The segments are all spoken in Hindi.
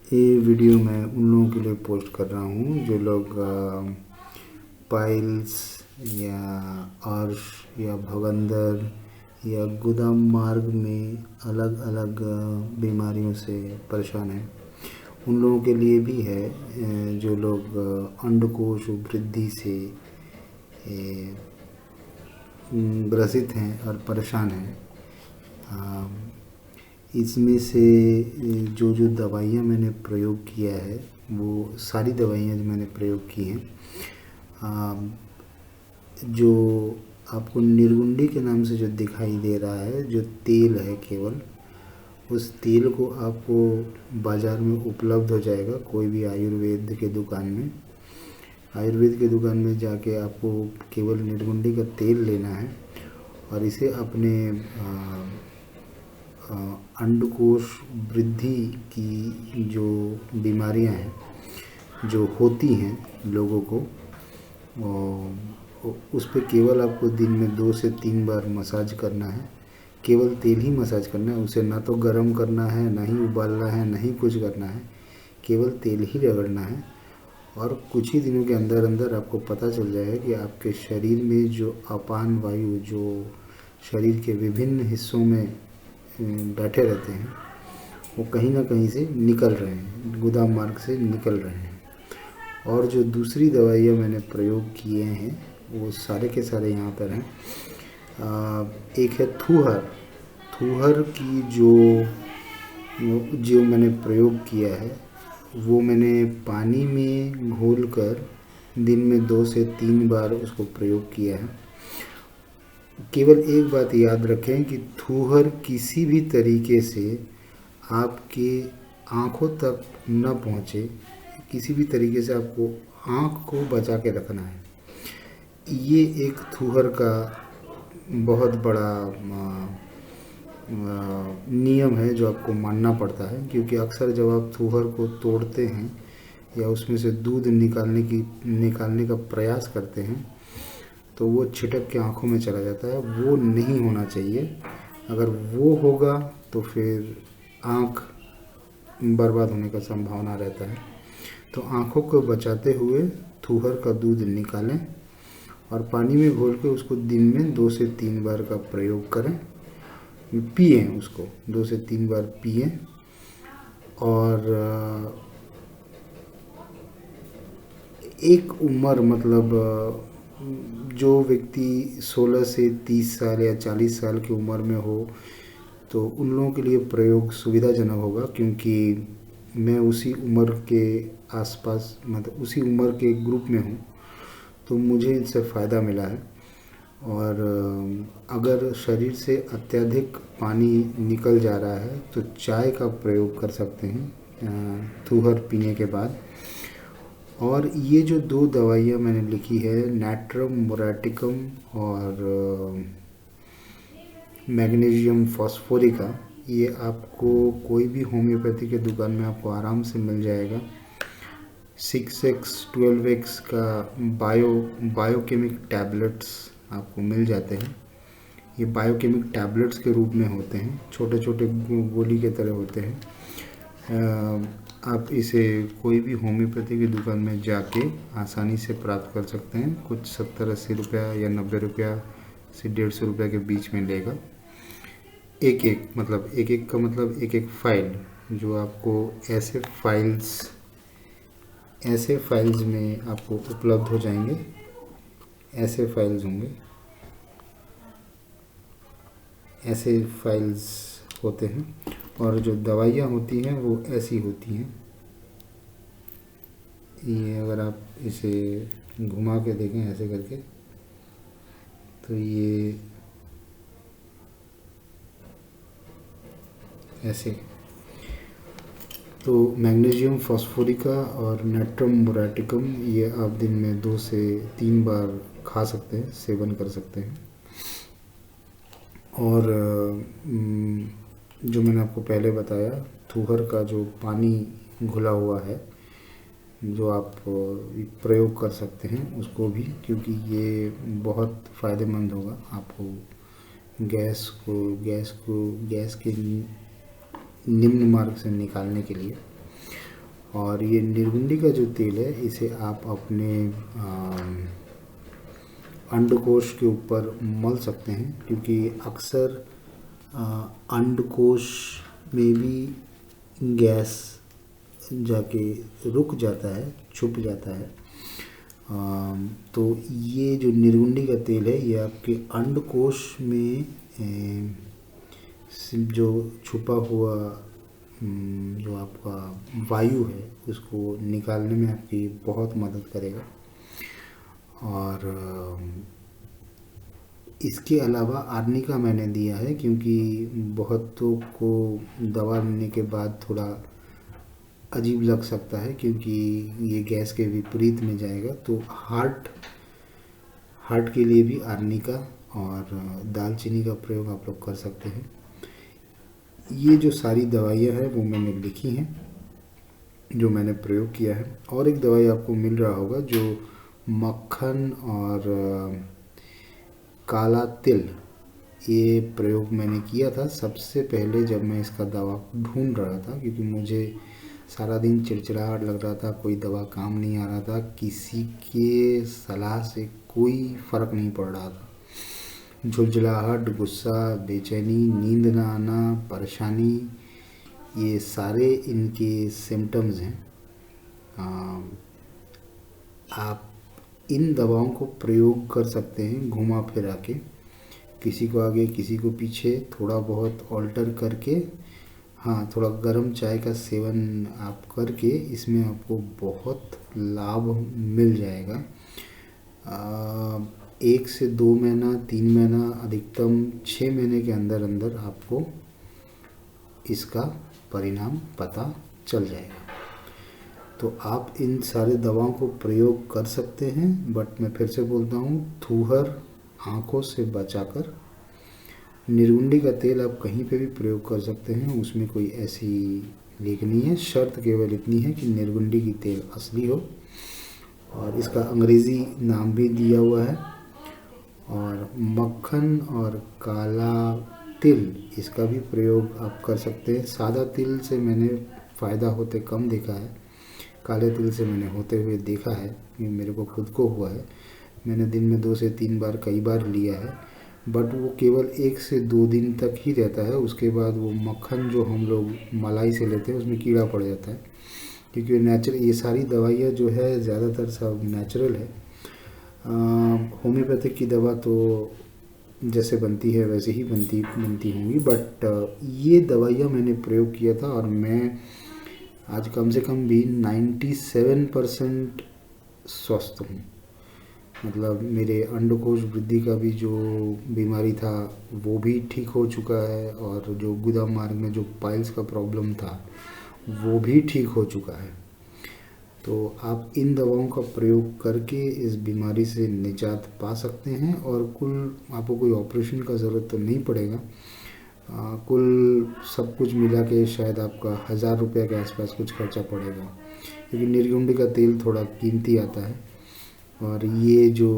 ये वीडियो मैं उन लोगों के लिए पोस्ट कर रहा हूँ जो लोग पाइल्स या अर्श या भगंदर या गोदाम मार्ग में अलग अलग बीमारियों से परेशान हैं। उन लोगों के लिए भी है जो लोग अंडकोश वृद्धि से ग्रसित हैं और परेशान हैं। इसमें से जो जो दवाइयाँ मैंने प्रयोग किया है वो सारी दवाइयाँ जो मैंने प्रयोग की हैं, जो आपको निर्गुंडी के नाम से जो दिखाई दे रहा है, जो तेल है, केवल उस तेल को आपको बाज़ार में उपलब्ध हो जाएगा। कोई भी आयुर्वेद के दुकान में, आयुर्वेद के दुकान में जाके आपको केवल निर्गुंडी का तेल लेना है और इसे अपने अंडकोश वृद्धि की जो बीमारियां हैं जो होती हैं लोगों को, उस पर केवल आपको दिन में 2 से 3 बार मसाज करना है। केवल तेल ही मसाज करना है, उसे ना तो गर्म करना है, ना ही उबालना है, ना ही कुछ करना है, केवल तेल ही रगड़ना है। और कुछ ही दिनों के अंदर अंदर आपको पता चल जाएगा कि आपके शरीर में जो अपान वायु जो शरीर के विभिन्न हिस्सों में बैठे रहते हैं वो कहीं ना कहीं से निकल रहे हैं, गोदाम मार्ग से निकल रहे हैं। और जो दूसरी दवाइयाँ मैंने प्रयोग किए हैं वो सारे के सारे यहाँ पर हैं। एक है थूहर। थूहर की जो मैंने प्रयोग किया है वो मैंने पानी में घोलकर दिन में 2 से 3 बार उसको प्रयोग किया है। केवल एक बात याद रखें कि थूहर किसी भी तरीके से आपके आँखों तक न पहुँचे, किसी भी तरीके से आपको आँख को बचा के रखना है। ये एक थूहर का बहुत बड़ा नियम है जो आपको मानना पड़ता है, क्योंकि अक्सर जब आप थूहर को तोड़ते हैं या उसमें से दूध निकालने का प्रयास करते हैं तो वो छिटक के आँखों में चला जाता है। वो नहीं होना चाहिए। अगर वो होगा तो फिर आँख बर्बाद होने का संभावना रहता है। तो आँखों को बचाते हुए थूहर का दूध निकालें और पानी में घोल के उसको दिन में 2 से 3 बार का प्रयोग करें, पिएं, उसको 2 से 3 बार पिएं। और एक उम्र, मतलब जो व्यक्ति 16 से 30 साल या 40 साल की उम्र में हो तो उन लोगों के लिए प्रयोग सुविधाजनक होगा, क्योंकि मैं उसी उम्र के आसपास, मतलब उसी उम्र के ग्रुप में हूँ, तो मुझे इससे फ़ायदा मिला है। और अगर शरीर से अत्यधिक पानी निकल जा रहा है तो चाय का प्रयोग कर सकते हैं थूहर पीने के बाद। और ये जो 2 दवाइयाँ मैंने लिखी है, नैट्रम मोराटिकम और मैग्नीशियम फॉस्फोरिका, ये आपको कोई भी होम्योपैथी के दुकान में आपको आराम से मिल जाएगा। 6x 12x का बायोकेमिक टैबलेट्स आपको मिल जाते हैं। ये बायोकेमिक टैबलेट्स के रूप में होते हैं, छोटे छोटे गोली के तरह होते हैं। आप इसे कोई भी होम्योपैथी की दुकान में जाके आसानी से प्राप्त कर सकते हैं। कुछ 70-80 रुपया या 90 रुपया से 150 रुपया के बीच में लेगा। एक एक का मतलब एक एक फाइल, जो आपको ऐसे फाइल्स में आपको उपलब्ध हो जाएंगे। ऐसे फाइल्स होंगे, ऐसे फाइल्स होते हैं। और जो दवाइयाँ होती हैं वो ऐसी होती हैं। ये अगर आप इसे घुमा के देखें ऐसे करके, तो ये ऐसे। तो मैग्नीशियम फॉस्फोरिका और नैट्रम मोराटिकम ये आप दिन में 2 से 3 बार खा सकते हैं, सेवन कर सकते हैं। और जो मैंने आपको पहले बताया, थूहर का जो पानी घुला हुआ है जो आप प्रयोग कर सकते हैं उसको भी, क्योंकि ये बहुत फ़ायदेमंद होगा आपको गैस के निम्न मार्ग से निकालने के लिए। और ये निर्गुंडी का जो तेल है इसे आप अपने अंडकोश के ऊपर मल सकते हैं, क्योंकि अक्सर अंडकोश में भी गैस जाके रुक जाता है, छुप जाता है। तो ये जो निर्गुंडी का तेल है ये आपके अंडकोश में जो छुपा हुआ जो आपका वायु है उसको निकालने में आपकी बहुत मदद करेगा। और इसके अलावा आर्निका मैंने दिया है, क्योंकि बहुतों को दवा लेने के बाद थोड़ा अजीब लग सकता है, क्योंकि ये गैस के विपरीत में जाएगा। तो हार्ट के लिए भी आर्निका और दालचीनी का प्रयोग आप लोग कर सकते हैं। ये जो सारी दवाइयाँ हैं वो मैंने लिखी हैं, जो मैंने प्रयोग किया है। और एक दवाई आपको मिल रहा होगा जो मक्खन और काला तिल, ये प्रयोग मैंने किया था सबसे पहले जब मैं इसका दवा ढूंढ रहा था, क्योंकि मुझे सारा दिन चिड़चिड़ाहट लग रहा था, कोई दवा काम नहीं आ रहा था, किसी के सलाह से कोई फ़र्क नहीं पड़ रहा था। झुलझुलाहट, गुस्सा, बेचैनी, नींद ना आना, परेशानी, ये सारे इनके सिम्टम्स हैं। आप इन दवाओं को प्रयोग कर सकते हैं घुमा फिरा के, किसी को आगे किसी को पीछे, थोड़ा बहुत ऑल्टर करके। हाँ, थोड़ा गर्म चाय का सेवन आप करके इसमें आपको बहुत लाभ मिल जाएगा। 1 से 2 महीना, 3 महीना, अधिकतम 6 महीने के अंदर अंदर आपको इसका परिणाम पता चल जाएगा। तो आप इन सारे दवाओं को प्रयोग कर सकते हैं, बट मैं फिर से बोलता हूँ, थूहर आँखों से बचाकर। निर्गुंडी का तेल आप कहीं पे भी प्रयोग कर सकते हैं, उसमें कोई ऐसी लीक नहीं है। शर्त केवल इतनी है कि निर्गुंडी की तेल असली हो, और इसका अंग्रेज़ी नाम भी दिया हुआ है। और मक्खन और काला तिल, इसका भी प्रयोग आप कर सकते हैं। सादा तिल से मैंने फ़ायदा होते कम देखा है, काले तिल से मैंने होते हुए देखा है, ये मेरे को खुद को हुआ है। मैंने दिन में 2 से 3 बार कई बार लिया है, बट वो केवल 1 से 2 दिन तक ही रहता है। उसके बाद वो मक्खन जो हम लोग मलाई से लेते हैं उसमें कीड़ा पड़ जाता है, क्योंकि ये सारी दवाइयाँ जो है ज़्यादातर सब नेचुरल है। होम्योपैथिक की दवा तो जैसे बनती है वैसे ही बनती होंगी, बट ये दवाइयाँ मैंने प्रयोग किया था और मैं आज कम से कम भी 97% स्वस्थ हूँ। मतलब मेरे अंडकोश वृद्धि का भी जो बीमारी था वो भी ठीक हो चुका है, और जो गुदा मार्ग में जो पाइल्स का प्रॉब्लम था वो भी ठीक हो चुका है। तो आप इन दवाओं का प्रयोग करके इस बीमारी से निजात पा सकते हैं, और कुल आपको कोई ऑपरेशन का ज़रूरत तो नहीं पड़ेगा। कुल सब कुछ मिला के शायद आपका 1000 रुपये के आसपास कुछ खर्चा पड़ेगा, क्योंकि निर्गुंडी का तेल थोड़ा कीमती आता है। और ये जो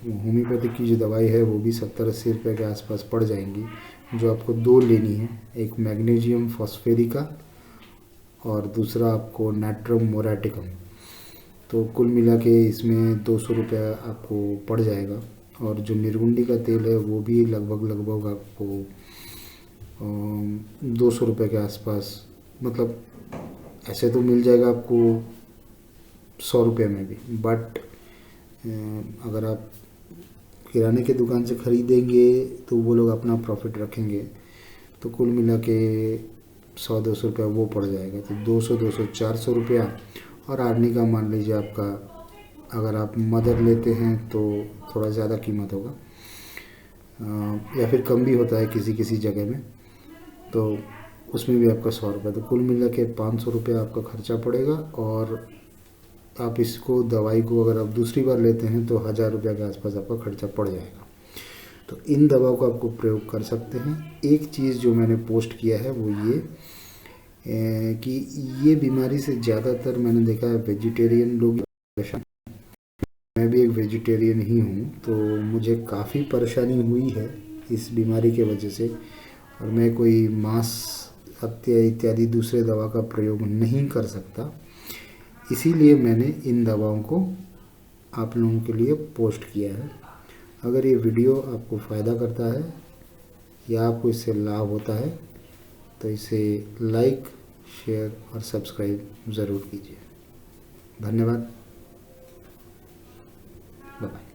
होम्योपैथिक की जो दवाई है वो भी 70-80 रुपये के आसपास पड़ जाएंगी, जो आपको 2 लेनी है, एक मैग्नीशियम फॉस्फेरिका और दूसरा आपको नाट्रम मोराटिकम। तो कुल मिला के इसमें 200 रुपया आपको पड़ जाएगा। और जो निर्गुंडी का तेल है वो भी लगभग आपको 200 रुपये के आसपास, मतलब ऐसे तो मिल जाएगा आपको 100 रुपये में भी, बट अगर आप किराने की दुकान से ख़रीदेंगे तो वो लोग अपना प्रॉफिट रखेंगे, तो कुल मिला के 100-200 रुपया वो पड़ जाएगा। तो 200-400 रुपया। और आर्निका मान लीजिए आपका, अगर आप मदर लेते हैं तो थोड़ा ज़्यादा कीमत होगा, या फिर कम भी होता है किसी किसी जगह में, तो उसमें भी आपका 100 रुपये। तो कुल मिला के 500 रुपया आपका खर्चा पड़ेगा। और आप इसको दवाई को अगर आप दूसरी बार लेते हैं तो 1000 रुपये के आसपास आपका खर्चा पड़ जाएगा। तो इन दवाओं को आपको प्रयोग कर सकते हैं। एक चीज़ जो मैंने पोस्ट किया है वो ये कि ये बीमारी से ज़्यादातर मैंने देखा है वेजिटेरियन लोग परेशान। मैं भी एक वेजिटेरियन ही हूँ, तो मुझे काफ़ी परेशानी हुई है इस बीमारी के वजह से। और मैं कोई मांस इत्यादि दूसरे दवा का प्रयोग नहीं कर सकता, इसीलिए मैंने इन दवाओं को आप लोगों के लिए पोस्ट किया है। अगर ये वीडियो आपको फ़ायदा करता है या आपको इससे लाभ होता है तो इसे लाइक, शेयर और सब्सक्राइब ज़रूर कीजिए। धन्यवाद। Bye bye.